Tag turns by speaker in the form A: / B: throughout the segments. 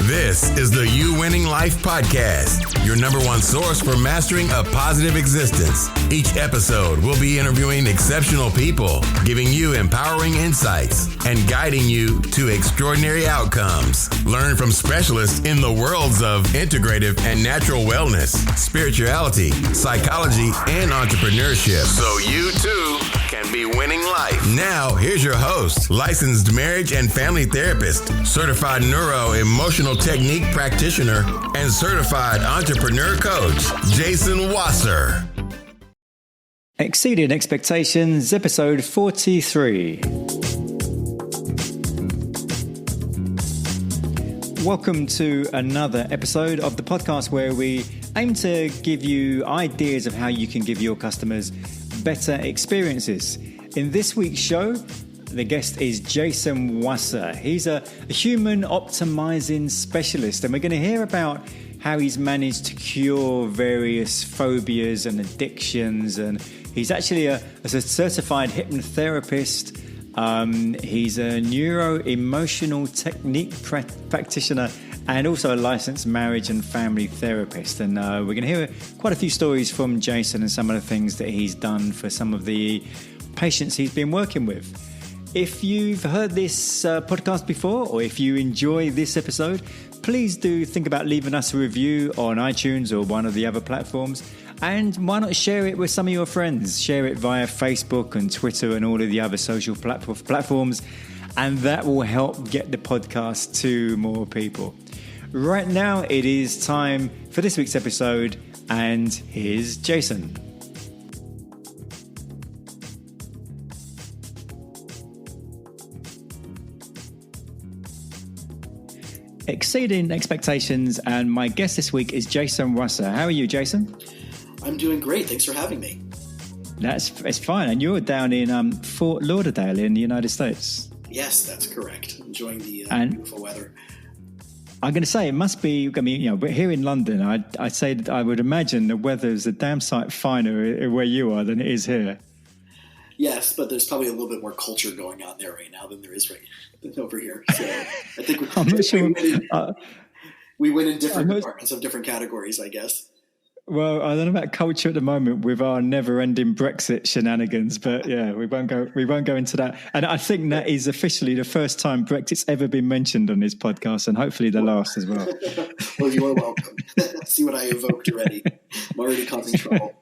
A: This is the You Winning Life Podcast, your number one source for mastering a positive existence. Each episode will be interviewing exceptional people, giving you empowering insights, and guiding you to extraordinary outcomes. Learn from specialists in the worlds of integrative and natural wellness, spirituality, psychology, and entrepreneurship, so you too can be winning life. Now, here's your host, licensed marriage and family therapist, certified Neuro Emotional Technique practitioner, and certified entrepreneur coach, Jason Wasser.
B: Exceeding Expectations, episode 43. Welcome to another episode of the podcast where we aim to give you ideas of how you can give your customers better experiences. In this week's show, the guest is Jason Wasser. He's a human optimizing specialist, and we're going to hear about how he's managed to cure various phobias and addictions. And he's actually a certified hypnotherapist. He's a Neuro Emotional Technique practitioner and also a licensed marriage and family therapist. And we're going to hear quite a few stories from Jason and some of the things that he's done for some of the patients he's been working with. If you've heard this podcast before, or if you enjoy this episode, please do think about leaving us a review on iTunes or one of the other platforms. And why not share it with some of your friends? Share it via Facebook and Twitter and all of the other social platforms. And that will help get the podcast to more people. Right now, it is time for this week's episode. And here's Jason. Exceeding Expectations, and my guest this week is Jason Wasser. How are you, Jason?
C: I'm doing great. Thanks for having me.
B: It's fine. And you're down in Fort Lauderdale in the United States.
C: Yes, that's correct. Enjoying the beautiful weather.
B: I'm going to say it must be. I mean, but here in London, I'd say that I would imagine the weather is a damn sight finer where you are than it is here.
C: Yes, but there's probably a little bit more culture going on there right now than there is over here. So I think we win in different departments of different categories, I guess.
B: Well, I don't know about culture at the moment with our never-ending Brexit shenanigans, but yeah, we won't go into that. And I think that is officially the first time Brexit's ever been mentioned on this podcast, and hopefully the last as well.
C: Well, you are welcome. See what I evoked already. I'm already causing trouble.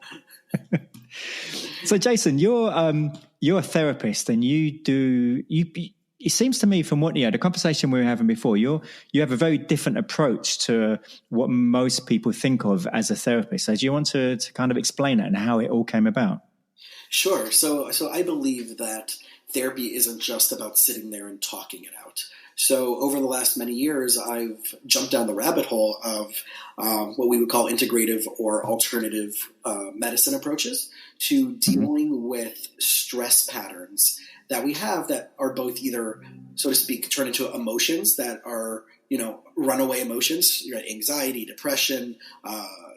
B: So, Jason, you're a therapist, and it seems to me from what the conversation we were having before, you have a very different approach to what most people think of as a therapist. So do you want to kind of explain that and how it all came about?
C: Sure. So I believe that therapy isn't just about sitting there and talking it out. So over the last many years, I've jumped down the rabbit hole of what we would call integrative or alternative medicine approaches to dealing with stress patterns that we have that are both either, so to speak, turn into emotions that are, runaway emotions, anxiety, depression,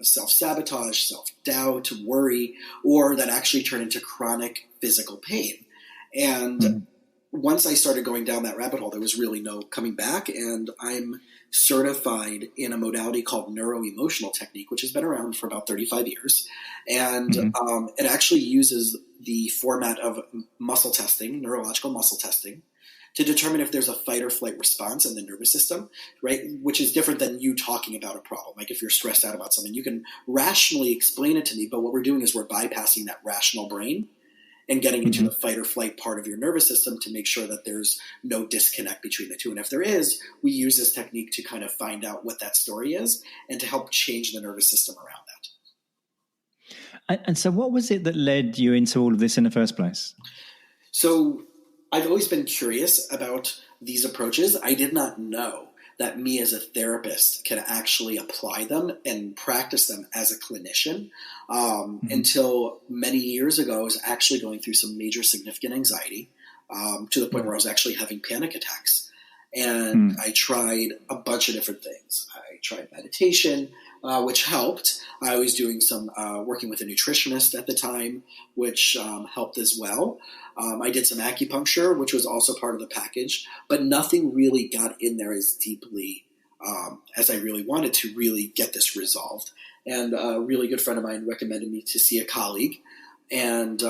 C: self-sabotage, self-doubt, worry, or that actually turn into chronic physical pain. And once I started going down that rabbit hole, there was really no coming back. And I'm certified in a modality called Neuro Emotional Technique, which has been around for about 35 years. And it actually uses the format of muscle testing, neurological muscle testing, to determine if there's a fight or flight response in the nervous system, right? Which is different than you talking about a problem. Like if you're stressed out about something, you can rationally explain it to me, but what we're doing is we're bypassing that rational brain and getting into the fight or flight part of your nervous system to make sure that there's no disconnect between the two. And if there is, we use this technique to kind of find out what that story is and to help change the nervous system around that.
B: And so what was it that led you into all of this in the first place?
C: So I've always been curious about these approaches. I did not know that me as a therapist can actually apply them and practice them as a clinician until many years ago. I was actually going through some major significant anxiety to the point where I was actually having panic attacks. And I tried a bunch of different things. I tried meditation, which helped. I was doing some working with a nutritionist at the time, which helped as well. I did some acupuncture, which was also part of the package, but nothing really got in there as deeply as I really wanted to really get this resolved. And a really good friend of mine recommended me to see a colleague, and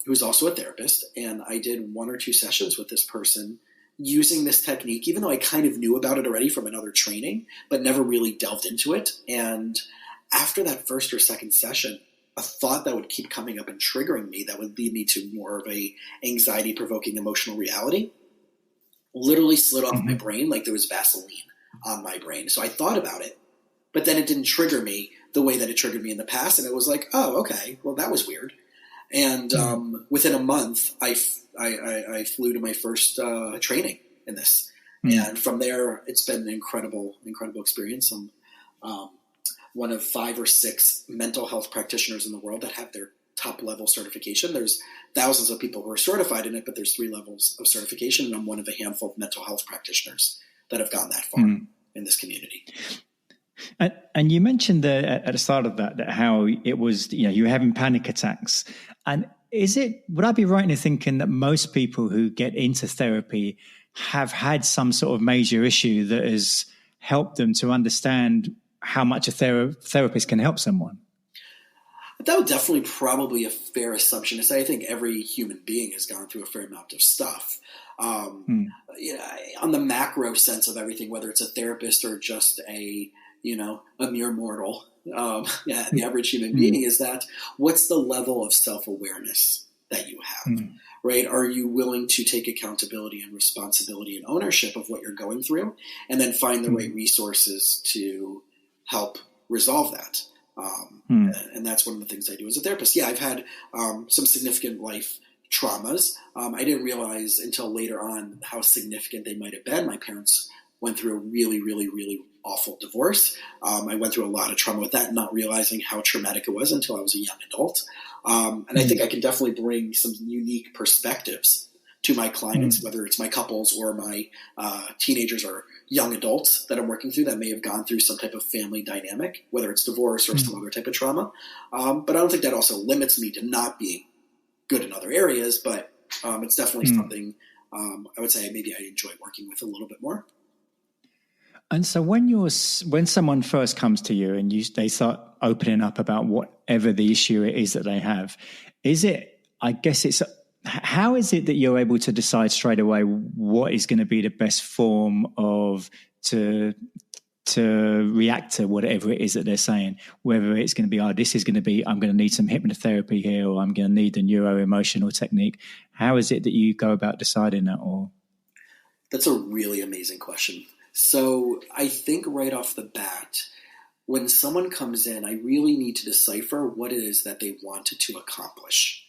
C: who's also a therapist. And I did 1 or 2 sessions with this person using this technique, even though I kind of knew about it already from another training, but never really delved into it. And after that first or second session, a thought that would keep coming up and triggering me that would lead me to more of a anxiety-provoking emotional reality literally slid off my brain like there was Vaseline on my brain. So I thought about it, but then it didn't trigger me the way that it triggered me in the past. And it was like, oh, okay, well, that was weird. And within a month, I flew to my first training in this. And from there, it's been an incredible experience. I'm one of 5 or 6 mental health practitioners in the world that have their top level certification. There's thousands of people who are certified in it, but there's 3 levels of certification. And I'm one of a handful of mental health practitioners that have gone that far in this community.
B: And you mentioned at the start of that how it was, you were having panic attacks. And would I be right in thinking that most people who get into therapy have had some sort of major issue that has helped them to understand how much a therapist can help someone?
C: That would definitely probably a fair assumption to say. I think every human being has gone through a fair amount of stuff. On the macro sense of everything, whether it's a therapist or just a mere mortal, the average human being, is that what's the level of self-awareness that you have, right? Are you willing to take accountability and responsibility and ownership of what you're going through, and then find the right resources to help resolve that? And that's one of the things I do as a therapist. Yeah, I've had some significant life traumas. I didn't realize until later on how significant they might have been. My parents went through a really, really, really awful divorce. I went through a lot of trauma with that, not realizing how traumatic it was until I was a young adult. And I think I can definitely bring some unique perspectives to my clients, whether it's my couples or my teenagers or young adults that I'm working through that may have gone through some type of family dynamic, whether it's divorce or some other type of trauma. But I don't think that also limits me to not being good in other areas, but it's definitely something I would say maybe I enjoy working with a little bit more.
B: And so when someone first comes to you and they start opening up about whatever the issue is that they have, how is it that you're able to decide straight away what is going to be the best form to react to whatever it is that they're saying? Whether it's going to be, this is going to be, I'm going to need some hypnotherapy here, or I'm going to need the Neuro Emotional Technique. How is it that you go about deciding that?
C: That's a really amazing question. So I think right off the bat, when someone comes in, I really need to decipher what it is that they wanted to accomplish.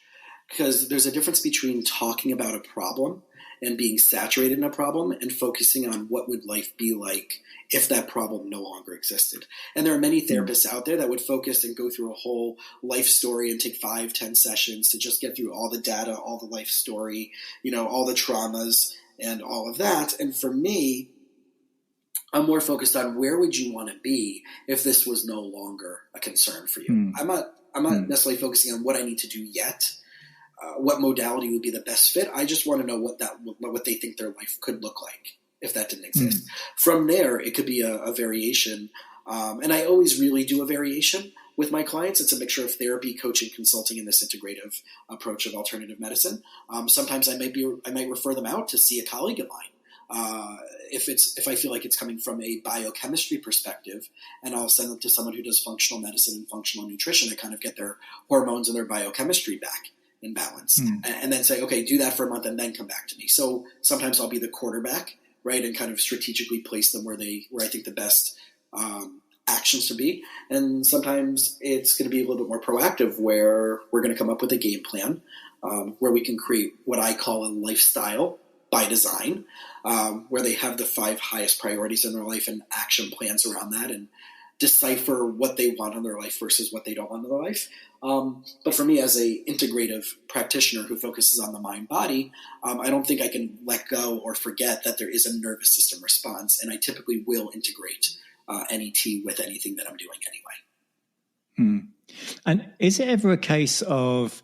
C: Because there's a difference between talking about a problem and being saturated in a problem and focusing on what would life be like if that problem no longer existed. And there are many therapists out there that would focus and go through a whole life story and take 5-10 sessions to just get through all the data, all the life story, all the traumas and all of that. And for me, I'm more focused on where would you want to be if this was no longer a concern for you. I'm not necessarily focusing on what I need to do yet, what modality would be the best fit. I just want to know what they think their life could look like if that didn't exist. From there, it could be a variation. And I always really do a variation with my clients. It's a mixture of therapy, coaching, consulting, and this integrative approach of alternative medicine. Sometimes I might refer them out to see a colleague of mine. If I feel like it's coming from a biochemistry perspective, and I'll send them to someone who does functional medicine and functional nutrition to kind of get their hormones and their biochemistry back in balance, and then say, okay, do that for a month and then come back to me. So sometimes I'll be the quarterback, right, and kind of strategically place them where I think the best actions to be. And sometimes it's going to be a little bit more proactive, where we're going to come up with a game plan where we can create what I call a lifestyle by design, where they have the 5 highest priorities in their life and action plans around that, and decipher what they want in their life versus what they don't want in their life. But for me, as a integrative practitioner who focuses on the mind-body, I don't think I can let go or forget that there is a nervous system response, and I typically will integrate NET with anything that I'm doing anyway.
B: And is it ever a case of,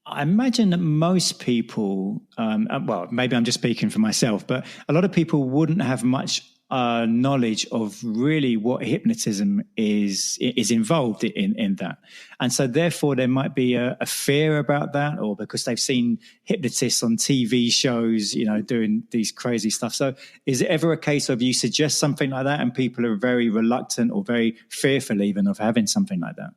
B: I imagine that most people, well, maybe I'm just speaking for myself, but a lot of people wouldn't have much knowledge of really what hypnotism is involved in that. And so therefore there might be a fear about that, or because they've seen hypnotists on TV shows, doing these crazy stuff. So is it ever a case of you suggest something like that and people are very reluctant or very fearful even of having something like that?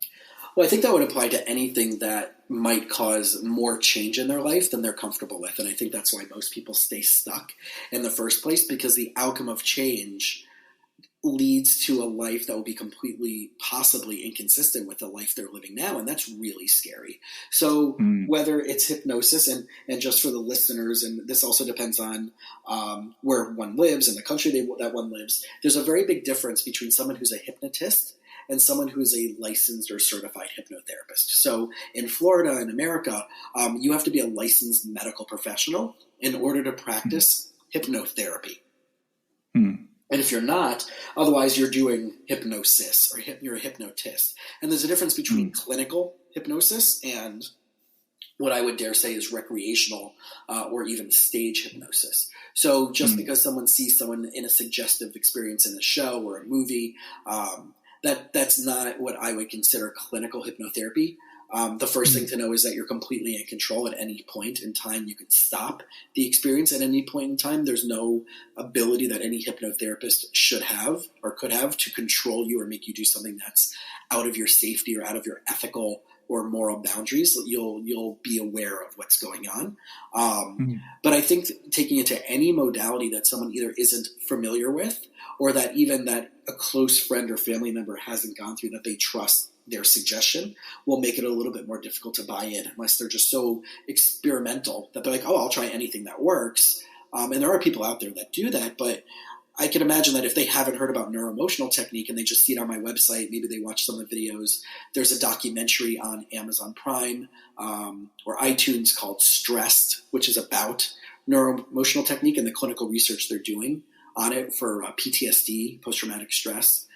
C: Well, I think that would apply to anything that might cause more change in their life than they're comfortable with. And I think that's why most people stay stuck in the first place, because the outcome of change leads to a life that will be completely, possibly inconsistent with the life they're living now. And that's really scary. So whether it's hypnosis, and just for the listeners, and this also depends on where one lives and the country that one lives, there's a very big difference between someone who's a hypnotist and someone who's a licensed or certified hypnotherapist. So in Florida, in America, you have to be a licensed medical professional in order to practice hypnotherapy. And if you're not, otherwise you're doing hypnosis, or you're a hypnotist. And there's a difference between clinical hypnosis and what I would dare say is recreational or even stage hypnosis. So just because someone sees someone in a suggestive experience in a show or a movie, that's not what I would consider clinical hypnotherapy. The first thing to know is that you're completely in control at any point in time. You can stop the experience at any point in time. There's no ability that any hypnotherapist should have or could have to control you or make you do something that's out of your safety or out of your ethical or moral boundaries. You'll be aware of what's going on. But I think taking it to any modality that someone either isn't familiar with, or that even that a close friend or family member hasn't gone through, that they trust their suggestion, will make it a little bit more difficult to buy in, unless they're just so experimental that they're like, oh, I'll try anything that works. And there are people out there that do that, but I can imagine that if they haven't heard about Neuro Emotional Technique and they just see it on my website, maybe they watch some of the videos. There's a documentary on Amazon Prime or iTunes called Stressed, which is about Neuro Emotional Technique and the clinical research they're doing on it for PTSD, post-traumatic stress.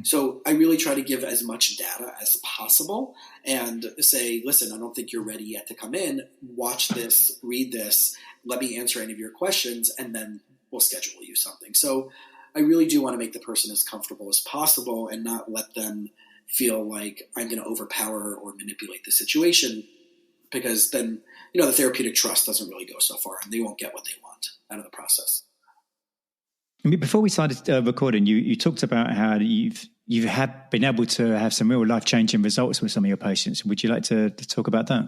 C: So I really try to give as much data as possible and say, listen, I don't think you're ready yet to come in. Watch this, read this, let me answer any of your questions, and then we'll schedule you something. So I really do want to make the person as comfortable as possible and not let them feel like I'm going to overpower or manipulate the situation, because then, the therapeutic trust doesn't really go so far and they won't get what they want out of the process.
B: Before we started recording, you talked about how you've been able to have some real life-changing results with some of your patients. Would you like to talk about that?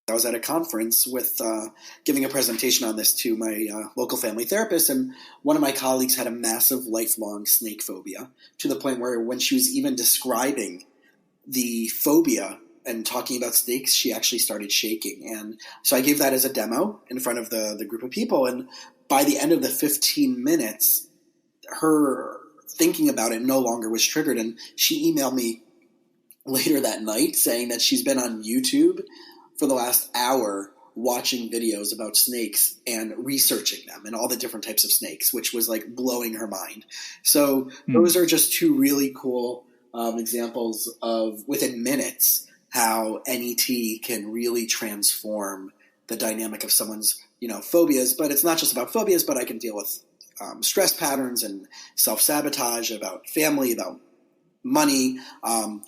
C: I was at a conference with giving a presentation on this to my local family therapist, and one of my colleagues had a massive lifelong snake phobia, to the point where when she was even describing the phobia and talking about snakes, she actually started shaking. And so I gave that as a demo in front of the group of people, and by the end of the 15 minutes, her thinking about it no longer was triggered. And she emailed me later that night saying that she's been on YouTube for the last hour watching videos about snakes and researching them and all the different types of snakes, which was like blowing her mind. So those are just two really cool examples of, within minutes, how NET can really transform the dynamic of someone's phobias. But it's not just about phobias, but I can deal with stress patterns and self-sabotage, about family, about money.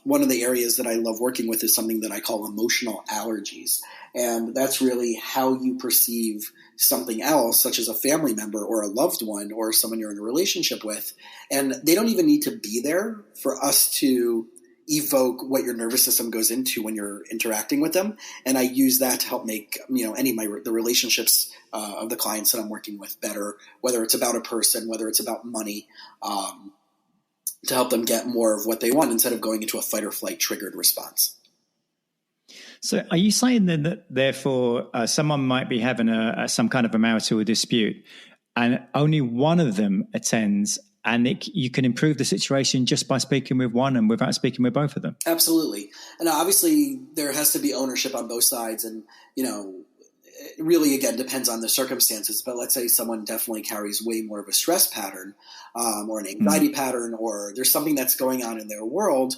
C: One of the areas that I love working with is something that I call emotional allergies. And that's really how you perceive something else, such as a family member or a loved one or someone you're in a relationship with. And they don't even need to be there for us to evoke what your nervous system goes into when you're interacting with them. And I use that to help make, any of the relationships of the clients that I'm working with better, whether it's about a person, whether it's about money, to help them get more of what they want instead of going into a fight or flight triggered response.
B: So are you saying then that therefore someone might be having some kind of a marital dispute and only one of them attends, and you can improve the situation just by speaking with one and without speaking with both of them?
C: Absolutely. And obviously there has to be ownership on both sides. And, it really, again, depends on the circumstances. But let's say someone definitely carries way more of a stress pattern or an anxiety pattern, or there's something that's going on in their world.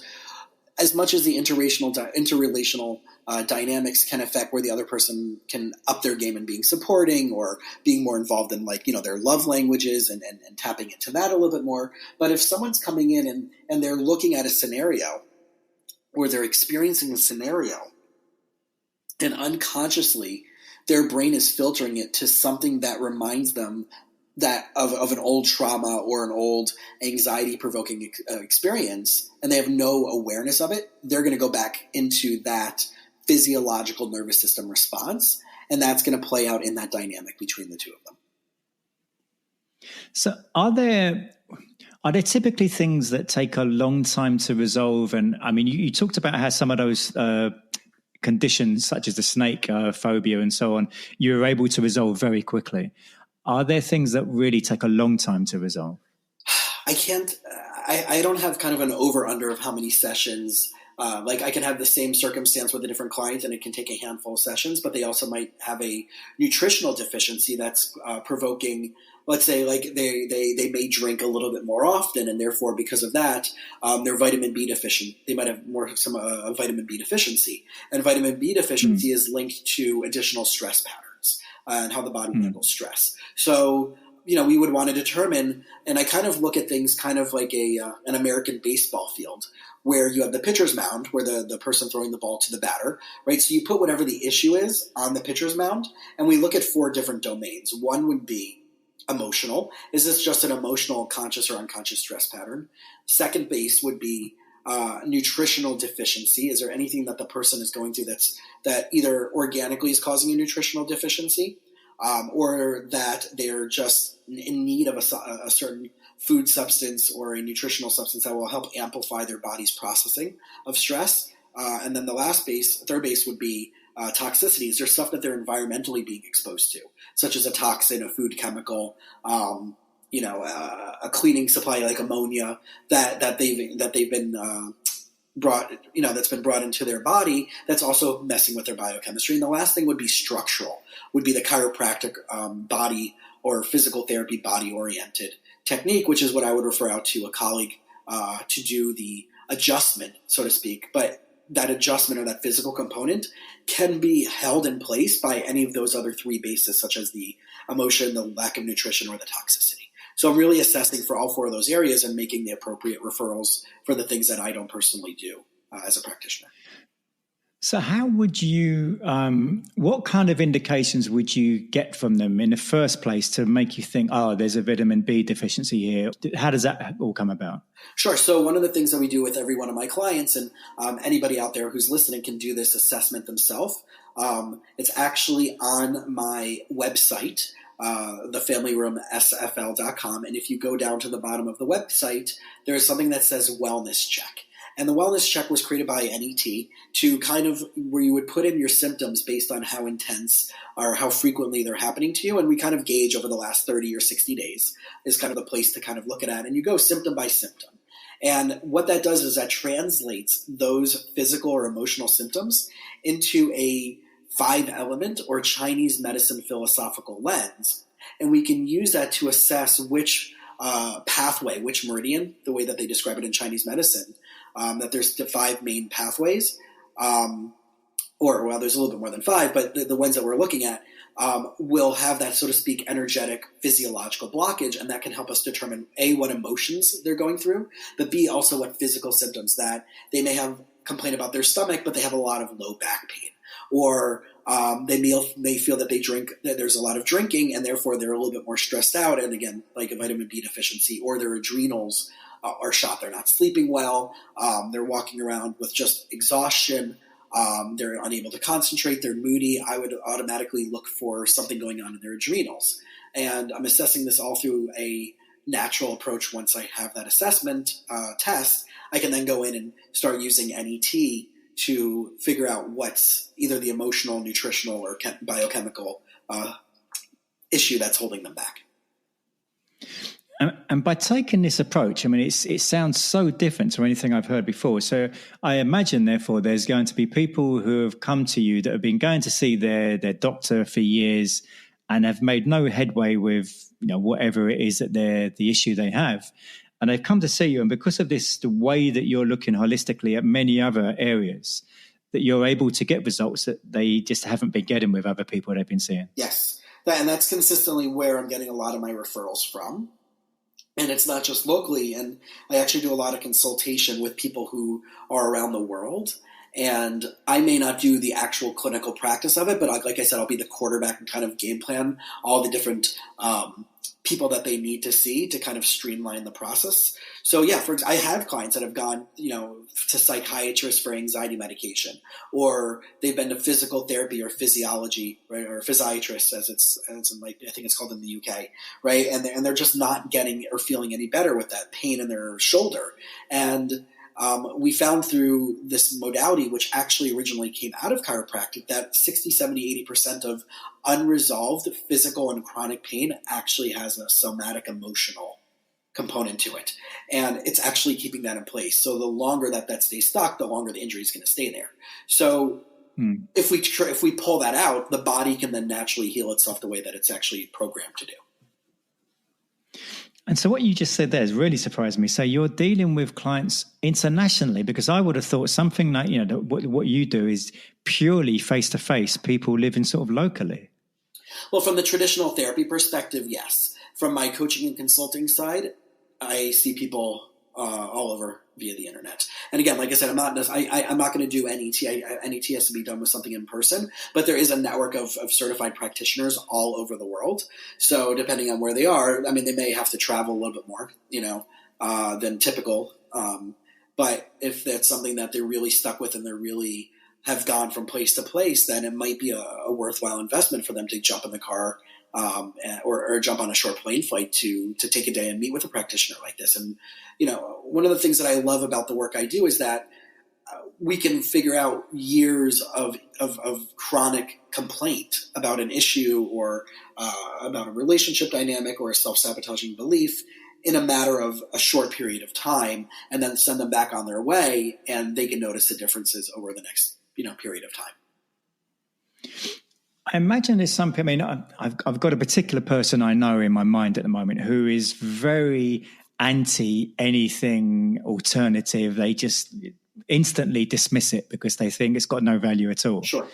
C: as much as the interrelational dynamics can affect where the other person can up their game in being supporting or being more involved in their love languages and tapping into that a little bit more. But if someone's coming in and they're looking at a scenario or they're experiencing a scenario and unconsciously their brain is filtering it to something that reminds them that of an old trauma or an old anxiety-provoking experience, and they have no awareness of it, they're going to go back into that physiological nervous system response, and that's going to play out in that dynamic between the two of them.
B: So are there typically things that take a long time to resolve? And I mean, you talked about how some of those conditions, such as the snake phobia and so on, you were able to resolve very quickly. Are there things that really take a long time to resolve?
C: I don't have kind of an over-under of how many sessions. I can have the same circumstance with a different client and it can take a handful of sessions, but they also might have a nutritional deficiency that's provoking, let's say, they may drink a little bit more often, and therefore because of that, they're vitamin B deficient. They might have some vitamin B deficiency. And vitamin B deficiency is linked to additional stress patterns and how the body handles stress. So, we would want to determine, and I kind of look at things kind of like an American baseball field, where you have the pitcher's mound, where the person throwing the ball to the batter, right? So you put whatever the issue is on the pitcher's mound, and we look at 4 different domains. One would be emotional. Is this just an emotional, conscious or unconscious stress pattern? Second base would be nutritional deficiency. Is there anything that the person is going through that either organically is causing a nutritional deficiency, or that they're just in need of a certain food substance or a nutritional substance that will help amplify their body's processing of stress? And then third base would be toxicities. There's stuff that they're environmentally being exposed to, such as a toxin, a food chemical, a cleaning supply like ammonia that they've been brought, that's been brought into their body, that's also messing with their biochemistry. And the last thing would be structural, would be the chiropractic body or physical therapy body-oriented technique, which is what I would refer out to a colleague to do the adjustment, so to speak. But that adjustment or that physical component can be held in place by any of those other 3 bases, such as the emotion, the lack of nutrition, or the toxicity. So I'm really assessing for all 4 of those areas and making the appropriate referrals for the things that I don't personally do as a practitioner.
B: So how would you, what kind of indications would you get from them in the first place to make you think, oh, there's a vitamin B deficiency here? How does that all come about?
C: Sure. So one of the things that we do with every one of my clients, and anybody out there who's listening can do this assessment themselves. It's actually on my website, thefamilyroomsfl.com. And if you go down to the bottom of the website, there's something that says wellness check. And the wellness check was created by NET to kind of where you would put in your symptoms based on how intense or how frequently they're happening to you. And we kind of gauge over the last 30 or 60 days is kind of the place to kind of look at. And you go symptom by symptom. And what that does is that translates those physical or emotional symptoms into a 5-element or Chinese medicine philosophical lens. And we can use that to assess which pathway, which meridian, the way that they describe it in Chinese medicine, that there's the 5 main pathways, there's a little bit more than 5, but the ones that we're looking at will have that, so to speak, energetic physiological blockage, and that can help us determine A, what emotions they're going through, but B, also what physical symptoms that they may have complain about their stomach, but they have a lot of low back pain, or they may feel that that there's a lot of drinking, and therefore they're a little bit more stressed out, and again, like a vitamin B deficiency, or their adrenals are shot. They're not sleeping well. They're walking around with just exhaustion. They're unable to concentrate. They're moody. I would automatically look for something going on in their adrenals. And I'm assessing this all through a natural approach. Once I have that assessment test, I can then go in and start using NET to figure out what's either the emotional, nutritional, or biochemical issue that's holding them back.
B: And by taking this approach, I mean, it sounds so different to anything I've heard before. So I imagine, therefore, there's going to be people who have come to you that have been going to see their doctor for years and have made no headway with whatever it is that the issue they have. and they've come to see you. And because of this, the way that you're looking holistically at many other areas, that you're able to get results that they just haven't been getting with other people they've been seeing.
C: Yes. And that's consistently where I'm getting a lot of my referrals from. And it's not just locally. And I actually do a lot of consultation with people who are around the world. And I may not do the actual clinical practice of it, but like I said, I'll be the quarterback and kind of game plan all the different people that they need to see to kind of streamline the process. So yeah, I have clients that have gone, to psychiatrists for anxiety medication, or they've been to physical therapy or physiology, right, or physiatrists as it's like, I think it's called in the UK, right? And they're just not getting or feeling any better with that pain in their shoulder. And we found through this modality, which actually originally came out of chiropractic, that 60, 70, 80% of unresolved physical and chronic pain actually has a somatic emotional component to it. And it's actually keeping that in place. So the longer that stays stuck, the longer the injury is going to stay there. So if we pull that out, the body can then naturally heal itself the way that it's actually programmed to do.
B: And so what you just said there has really surprised me. So you're dealing with clients internationally, because I would have thought something like, what you do is purely face-to-face, people living sort of locally.
C: Well, from the traditional therapy perspective, yes. From my coaching and consulting side, I see people all over via the internet. And again, like I said, I'm not going to do NET. NET has to be done with something in person, but there is a network of certified practitioners all over the world. So depending on where they are, I mean, they may have to travel a little bit more, than typical. But if that's something that they're really stuck with and they're really have gone from place to place, then it might be a worthwhile investment for them to jump in the car or jump on a short plane flight to take a day and meet with a practitioner like this. And, one of the things that I love about the work I do is that we can figure out years of chronic complaint about an issue or about a relationship dynamic or a self-sabotaging belief in a matter of a short period of time, and then send them back on their way, and they can notice the differences over the next period of time.
B: I imagine there's some, I've got a particular person I know in my mind at the moment who is very anti anything alternative. They just instantly dismiss it because they think it's got no value at all.
C: Sure.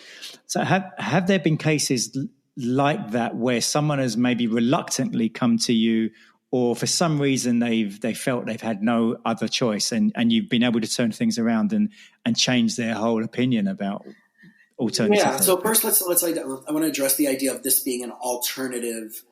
B: So have there been cases like that where someone has maybe reluctantly come to you, or for some reason they felt they've had no other choice, and you've been able to turn things around and change their whole opinion about alternative?
C: Yeah. So first, I want to address the idea of this being an alternative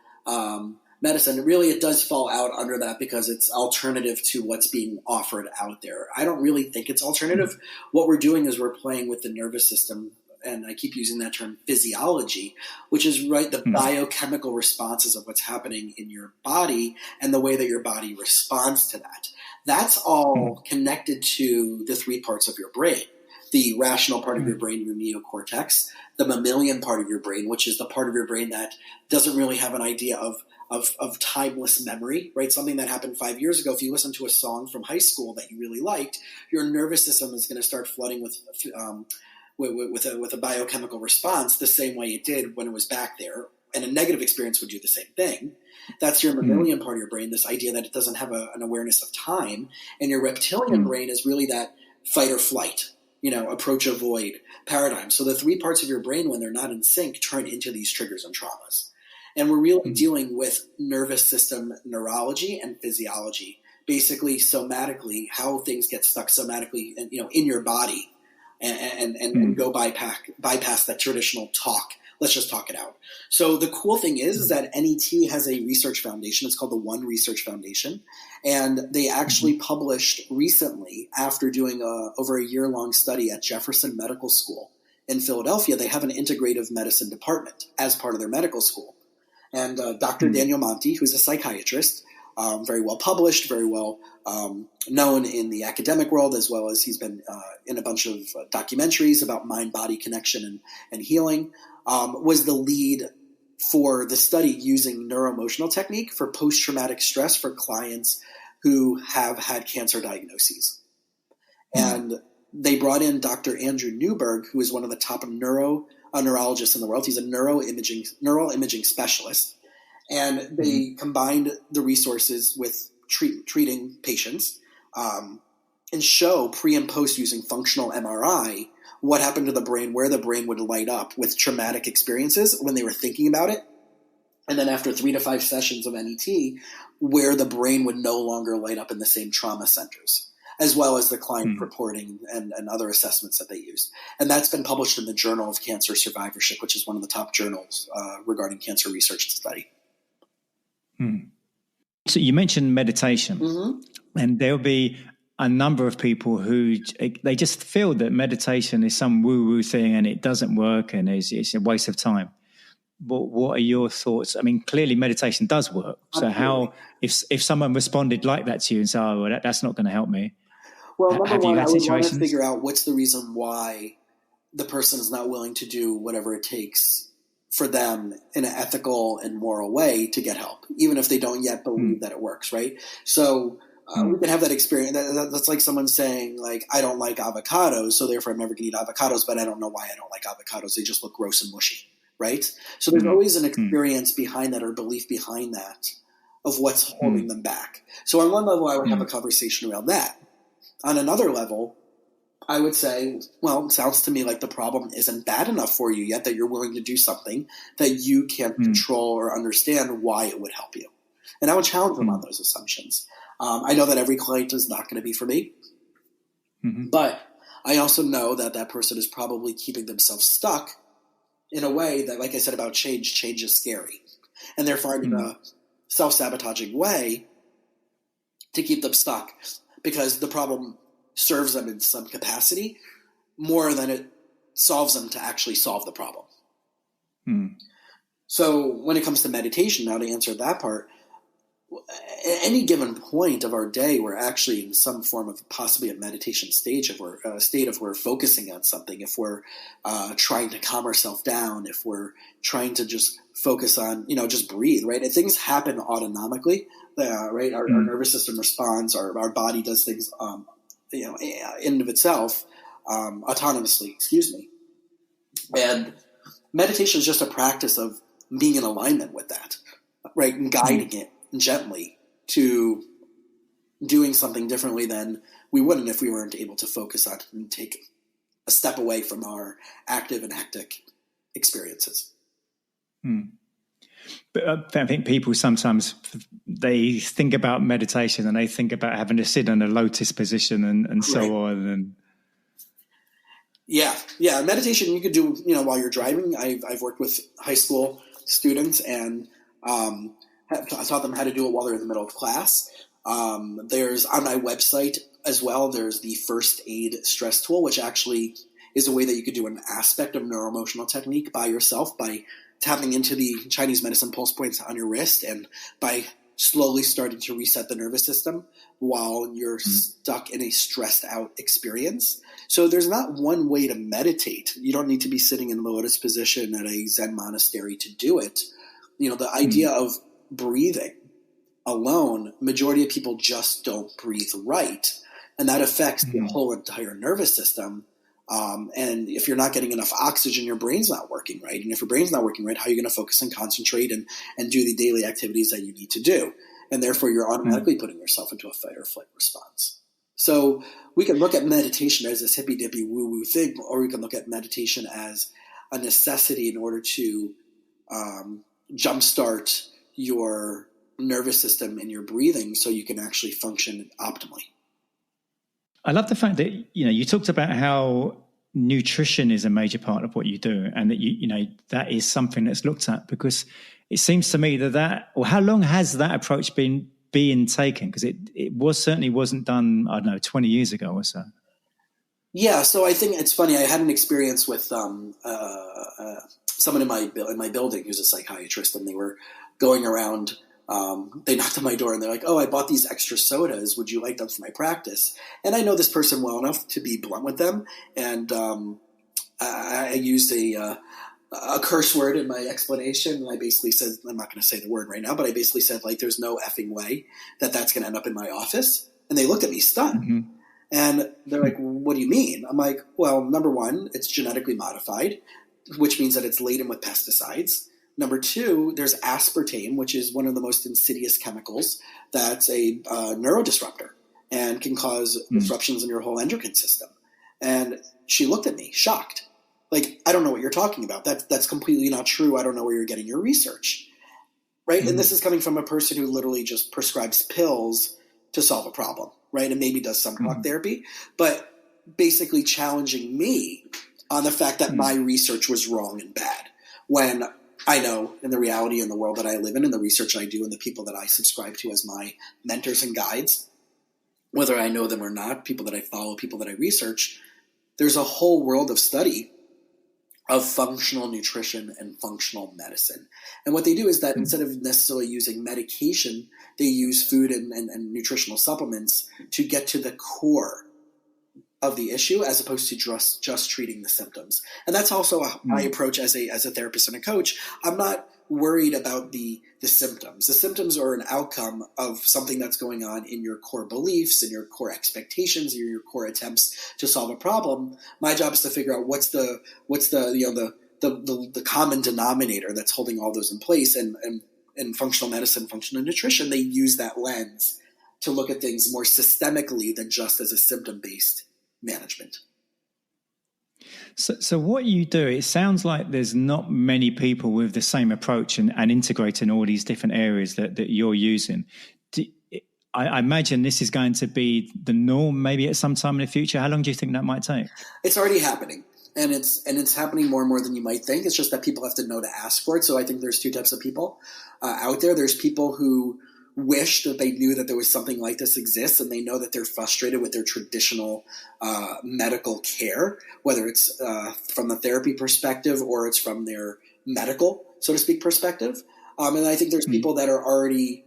C: medicine. Really, it does fall out under that because it's alternative to what's being offered out there. I don't really think it's alternative. What we're doing is we're playing with the nervous system, and I keep using that term physiology, which is the biochemical responses of what's happening in your body and the way that your body responds to that. That's all connected to the three parts of your brain: the rational part of your brain, your neocortex; the mammalian part of your brain, which is the part of your brain that doesn't really have an idea of timeless memory, right? Something that happened 5 years ago. If you listen to a song from high school that you really liked, your nervous system is going to start flooding with a biochemical response the same way it did when it was back there. And a negative experience would do the same thing. That's your mammalian part of your brain, this idea that it doesn't have an awareness of time. And your reptilian brain is really that fight or flight, approach, avoid paradigm. So the three parts of your brain, when they're not in sync, turn into these triggers and traumas. And we're really dealing with nervous system neurology and physiology, basically somatically, how things get stuck somatically, in your body, and go bypass that traditional talk. Let's just talk it out. So the cool thing is that NET has a research foundation. It's called the One Research Foundation. And they actually published recently, after doing over a year-long study at Jefferson Medical School in Philadelphia, they have an integrative medicine department as part of their medical school. And Dr. Daniel Monti, who's a psychiatrist, very well published, very well known in the academic world, as well as he's been in a bunch of documentaries about mind-body connection and healing, was the lead for the study using Neuro Emotional Technique for post-traumatic stress for clients who have had cancer diagnoses. And they brought in Dr. Andrew Newberg, who is one of the top neurologists in the world. He's a neural imaging specialist. And they combined the resources with treating patients and show pre and post using functional MRI what happened to the brain, where the brain would light up with traumatic experiences when they were thinking about it. And then after 3 to 5 sessions of NET, where the brain would no longer light up in the same trauma centers, as well as the client reporting and other assessments that they used. And that's been published in the Journal of Cancer Survivorship, which is one of the top journals regarding cancer research study.
B: So you mentioned meditation, and there'll be a number of people who they just feel that meditation is some woo-woo thing and it doesn't work and it's a waste of time. But what are your thoughts? I mean, clearly meditation does work. So how, if someone responded like that to you and said, oh, well, that's not going to help me.
C: Well, number one, I would want to figure out what's the reason why the person is not willing to do whatever it takes for them in an ethical and moral way to get help, even if they don't yet believe that it works, right? So we can have that experience. That's like someone saying, like, I don't like avocados, so therefore I'm never going to eat avocados, but I don't know why I don't like avocados. They just look gross and mushy, right? So there's always an experience behind that or belief behind that of what's holding them back. So on one level, I would have a conversation around that. On another level, I would say, well, it sounds to me like the problem isn't bad enough for you yet that you're willing to do something that you can't control or understand why it would help you. And I would challenge them on those assumptions. I know that every client is not going to be for me, but I also know that that person is probably keeping themselves stuck in a way that, like I said about change is scary. And they're finding a self-sabotaging way to keep them stuck because the problem serves them in some capacity more than it solves them to actually solve the problem. So when it comes to meditation, now to answer that part, at any given point of our day, we're actually in some form of possibly a meditation stage, if we're a state of we're focusing on something, if we're trying to calm ourselves down, if we're trying to just focus on, just breathe, right? And things happen autonomically, right? Our nervous system responds, our body does things, in and of itself, autonomously, And meditation is just a practice of being in alignment with that, right? And guiding it gently to doing something differently than we wouldn't if we weren't able to focus on and take a step away from our active and hectic experiences.
B: But I think people sometimes, they think about meditation and they think about having to sit in a lotus position and so on. And
C: Yeah. Meditation you could do, while you're driving. I've worked with high school students and I taught them how to do it while they're in the middle of class. There's on my website as well, there's the first aid stress tool, which actually is a way that you could do an aspect of Neuro Emotional Technique by yourself by tapping into the Chinese medicine pulse points on your wrist and by slowly starting to reset the nervous system while you're stuck in a stressed out experience. So there's not one way to meditate. You don't need to be sitting in the lotus position at a Zen monastery to do it. The idea of breathing alone, majority of people just don't breathe right. And that affects the whole entire nervous system. And if you're not getting enough oxygen, your brain's not working right. And if your brain's not working right, how are you going to focus and concentrate and do the daily activities that you need to do? And therefore, you're automatically putting yourself into a fight or flight response. So we can look at meditation as this hippy-dippy woo-woo thing, or we can look at meditation as a necessity in order to jumpstart your nervous system and your breathing so you can actually function optimally.
B: I love the fact that, you talked about how nutrition is a major part of what you do and that, that is something that's looked at because it seems to me or how long has that approach been taken? Because it certainly wasn't done, I don't know, 20 years ago or so.
C: Yeah. So I think it's funny. I had an experience with someone in my building who's a psychiatrist, and they were going around. They knocked on my door and they're like, "Oh, I bought these extra sodas. Would you like them for my practice?" And I know this person well enough to be blunt with them, and I used a curse word in my explanation. And I basically said, I'm not going to say the word right now, but I basically said, like, there's no effing way that that's going to end up in my office. And they looked at me stunned. And they're like, "What do you mean?" I'm like, well, number one, it's genetically modified, which means that it's laden with pesticides. Number two, there's aspartame, which is one of the most insidious chemicals that's a neurodisruptor and can cause disruptions in your whole endocrine system. And she looked at me, shocked. Like, I don't know what you're talking about. That's completely not true. I don't know where you're getting your research. Right? And this is coming from a person who literally just prescribes pills to solve a problem, right? And maybe does some talk therapy, but basically challenging me on the fact that my research was wrong and bad, when I know in the reality in the world that I live in and the research I do and the people that I subscribe to as my mentors and guides, whether I know them or not, people that I follow, people that I research, there's a whole world of study of functional nutrition and functional medicine. And what they do is that instead of necessarily using medication, they use food and nutritional supplements to get to the core of the issue, as opposed to just treating the symptoms. And that's also my approach as a therapist and a coach. I'm not worried about the symptoms. The symptoms are an outcome of something that's going on in your core beliefs, in your core expectations, or your core attempts to solve a problem. My job is to figure out what's the common denominator that's holding all those in place. And in functional medicine, functional nutrition, they use that lens to look at things more systemically than just as a symptom-based management.
B: So what you do, it sounds like there's not many people with the same approach and integrating all these different areas that you're using. I imagine this is going to be the norm maybe at some time in the future. How long do you think that might take?
C: It's already happening. And it's happening more and more than you might think. It's just that people have to know to ask for it. So I think there's two types of people out there. There's people who wish that they knew that there was something like this exists, and they know that they're frustrated with their traditional medical care, whether it's from the therapy perspective or it's from their medical, so to speak, perspective. And I think there's people that are already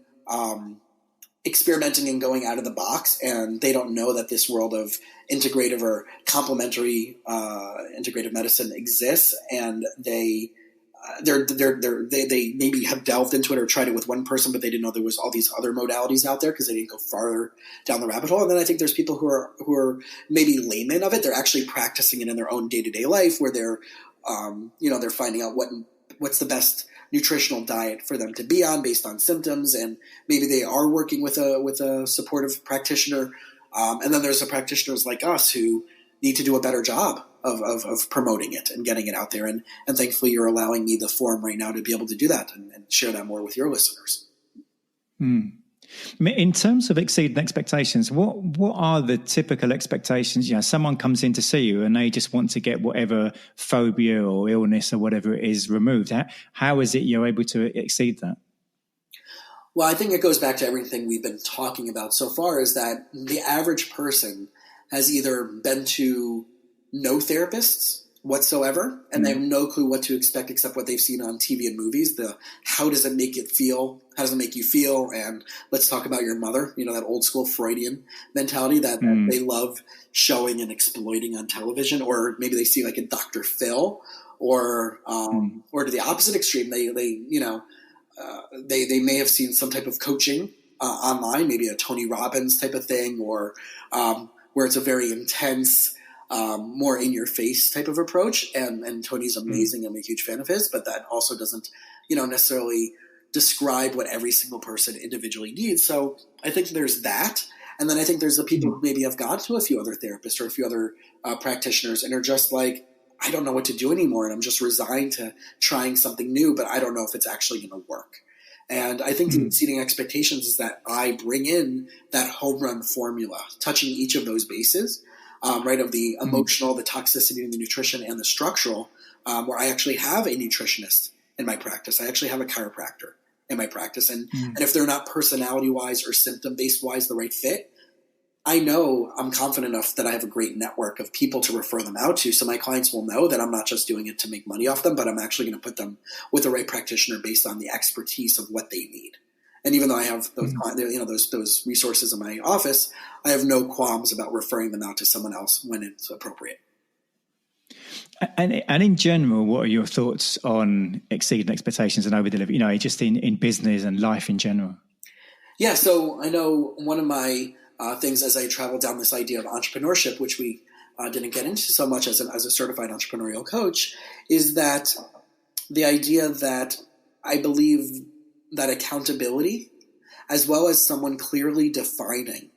C: experimenting and going out of the box, and they don't know that this world of integrative or complementary integrative medicine exists, and they maybe have delved into it or tried it with one person, but they didn't know there was all these other modalities out there because they didn't go farther down the rabbit hole. And then I think there's people who are maybe laymen of it. They're actually practicing it in their own day-to-day life, where they're they're finding out what's the best nutritional diet for them to be on based on symptoms, and maybe they are working with a supportive practitioner. And then there's the practitioners like us who need to do a better job of promoting it and getting it out there. And thankfully you're allowing me the forum right now to be able to do that and share that more with your listeners.
B: In terms of exceeding expectations, what are the typical expectations? You know, someone comes in to see you and they just want to get whatever phobia or illness or whatever it is removed. How is it you're able to exceed that?
C: Well, I think it goes back to everything we've been talking about so far, is that the average person has either been to no therapists whatsoever, and they have no clue what to expect except what they've seen on TV and movies. How does it make it feel? How does it make you feel? And let's talk about your mother, that old school Freudian mentality that they love showing and exploiting on television, or maybe they see like a Dr. Phil, or to the opposite extreme, they may have seen some type of coaching online, maybe a Tony Robbins type of thing, or where it's a very intense, more in-your-face type of approach. And Tony's amazing. I'm a huge fan of his, but that also doesn't, necessarily describe what every single person individually needs. So I think there's that. And then I think there's the people who maybe have gone to a few other therapists or a few other practitioners and are just like, I don't know what to do anymore, and I'm just resigned to trying something new, but I don't know if it's actually going to work. And I think the exceeding expectations is that I bring in that home run formula, touching each of those bases, right, of the emotional, the toxicity, the nutrition, and the structural, where I actually have a nutritionist in my practice. I actually have a chiropractor in my practice. And if they're not personality-wise or symptom-based wise the right fit, I know I'm confident enough that I have a great network of people to refer them out to. So my clients will know that I'm not just doing it to make money off them, but I'm actually going to put them with the right practitioner based on the expertise of what they need. And even though I have those those resources in my office, I have no qualms about referring them out to someone else when it's appropriate.
B: And in general, what are your thoughts on exceeding expectations and over delivery? Just in business and life in general.
C: Yeah, so I know one of my things as I travel down this idea of entrepreneurship, which we didn't get into so much as a certified entrepreneurial coach, is that the idea that I believe that accountability, as well as someone clearly defining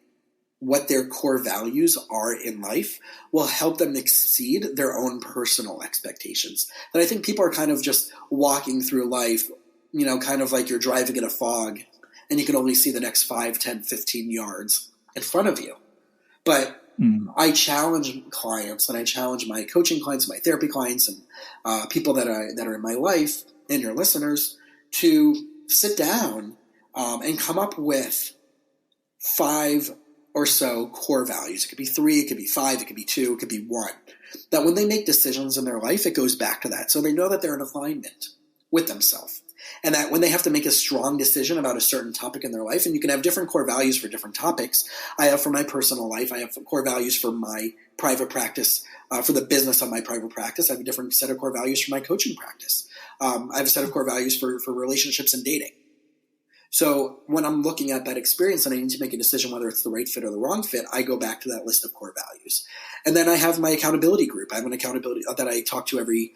C: what their core values are in life, will help them exceed their own personal expectations. And I think people are kind of just walking through life, kind of like you're driving in a fog and you can only see the next 5, 10, 15 yards in front of you. But I challenge clients, and I challenge my coaching clients, my therapy clients, and people that are in my life and your listeners to sit down and come up with 5 or so core values. It could be 3, it could be 5, it could be 2, it could be 1. That when they make decisions in their life, it goes back to that. So they know that they're in alignment with themselves. And that when they have to make a strong decision about a certain topic in their life, and you can have different core values for different topics. I have for my personal life, I have core values for my private practice, for the business of my private practice. I have a different set of core values for my coaching practice. I have a set of core values for relationships and dating. So when I'm looking at that experience and I need to make a decision whether it's the right fit or the wrong fit, I go back to that list of core values. And then I have my accountability group. I have an accountability that I talk to every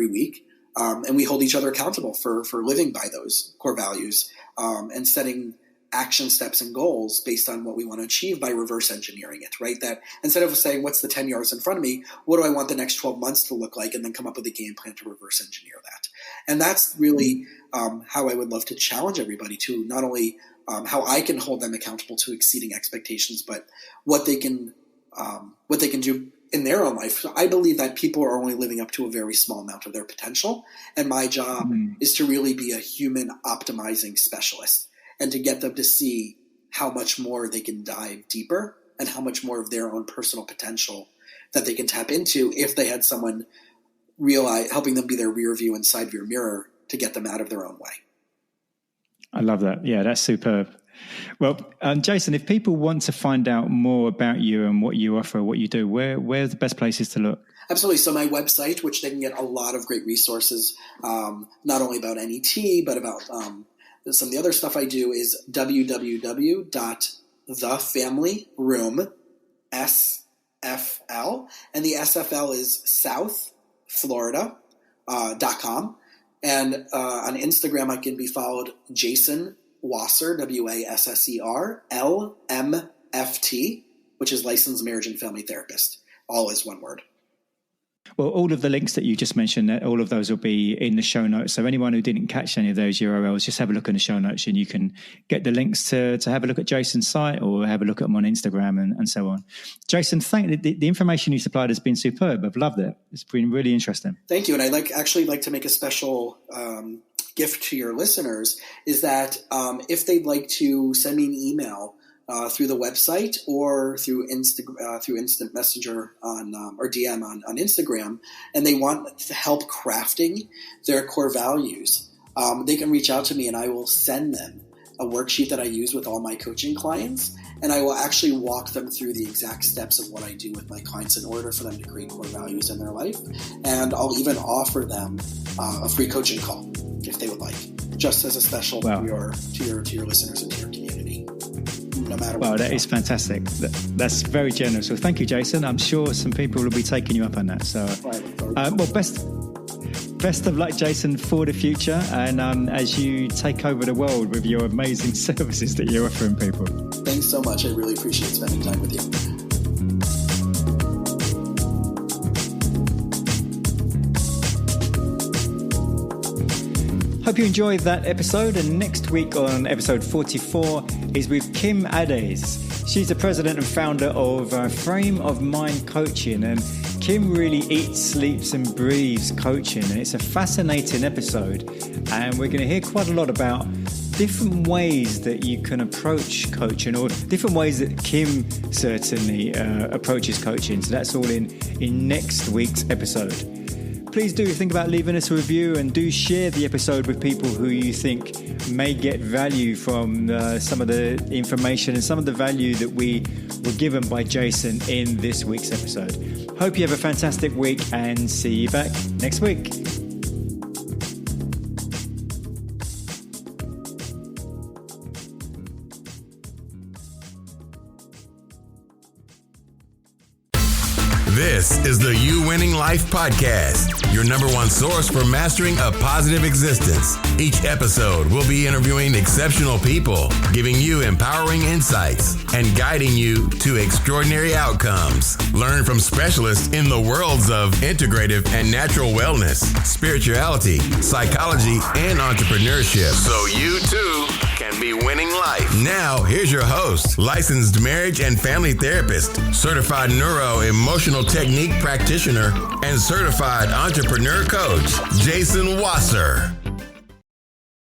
C: week. And we hold each other accountable for living by those core values and setting action steps and goals based on what we want to achieve by reverse engineering it, right? That instead of saying, what's the 10 yards in front of me, what do I want the next 12 months to look like, and then come up with a game plan to reverse engineer that. And that's really how I would love to challenge everybody to not only how I can hold them accountable to exceeding expectations, but what they can do in their own life. So I believe that people are only living up to a very small amount of their potential. And my job is to really be a human optimizing specialist and to get them to see how much more they can dive deeper and how much more of their own personal potential that they can tap into if they had someone helping them be their rear view and side view mirror to get them out of their own way.
B: I love that. Yeah, that's superb. Well, Jason, if people want to find out more about you and what you offer, what you do, where's the best places to look?
C: Absolutely. So my website, which they can get a lot of great resources, not only about NET, but about some of the other stuff I do, is www.thefamilyroom, SFL, and the SFL is southflorida.com. And on Instagram, I can be followed Jason Wasser, WASSER, LMFT, which is Licensed Marriage and Family Therapist. All is one word.
B: Well, all of the links that you just mentioned, all of those will be in the show notes. So anyone who didn't catch any of those URLs, just have a look in the show notes and you can get the links to have a look at Jason's site or have a look at them on Instagram and so on. Jason, the information you supplied has been superb. I've loved it. It's been really interesting.
C: Thank you. And I'd like to make a special gift to your listeners is that if they'd like to send me an email through the website or through instant messenger or DM on Instagram, and they want help crafting their core values, they can reach out to me and I will send them a worksheet that I use with all my coaching clients, and I will actually walk them through the exact steps of what I do with my clients in order for them to create core values in their life. And I'll even offer them a free coaching call if they would like, just as a special to your listeners and to your community. No matter what.
B: Wow, that is fantastic. That's very generous. Well, thank you, Jason. I'm sure some people will be taking you up on that. So, well, best of luck, Jason, for the future, and as you take over the world with your amazing services that you're offering people.
C: Thanks so much. I really appreciate spending time with you.
B: Hope you enjoyed that episode, and next week on episode 44 is with Kim Ades. She's the president and founder of Frame of Mind Coaching, and Kim really eats, sleeps and breathes coaching, and it's a fascinating episode, and we're going to hear quite a lot about different ways that you can approach coaching, or different ways that Kim certainly approaches coaching. So that's all in next week's episode. Please do think about leaving us a review, and do share the episode with people who you think may get value from some of the information and some of the value that we were given by Jason in this week's episode. Hope you have a fantastic week, and see you back next week.
A: This is the You Winning Life Podcast, your number one source for mastering a positive existence. Each episode will be interviewing exceptional people, giving you empowering insights, and guiding you to extraordinary outcomes. Learn from specialists in the worlds of integrative and natural wellness, spirituality, psychology, and entrepreneurship, so you too can be winning life. Now, here's your host, licensed marriage and family therapist, certified Neuro Emotional Technique practitioner, and certified entrepreneur coach, Jason Wasser.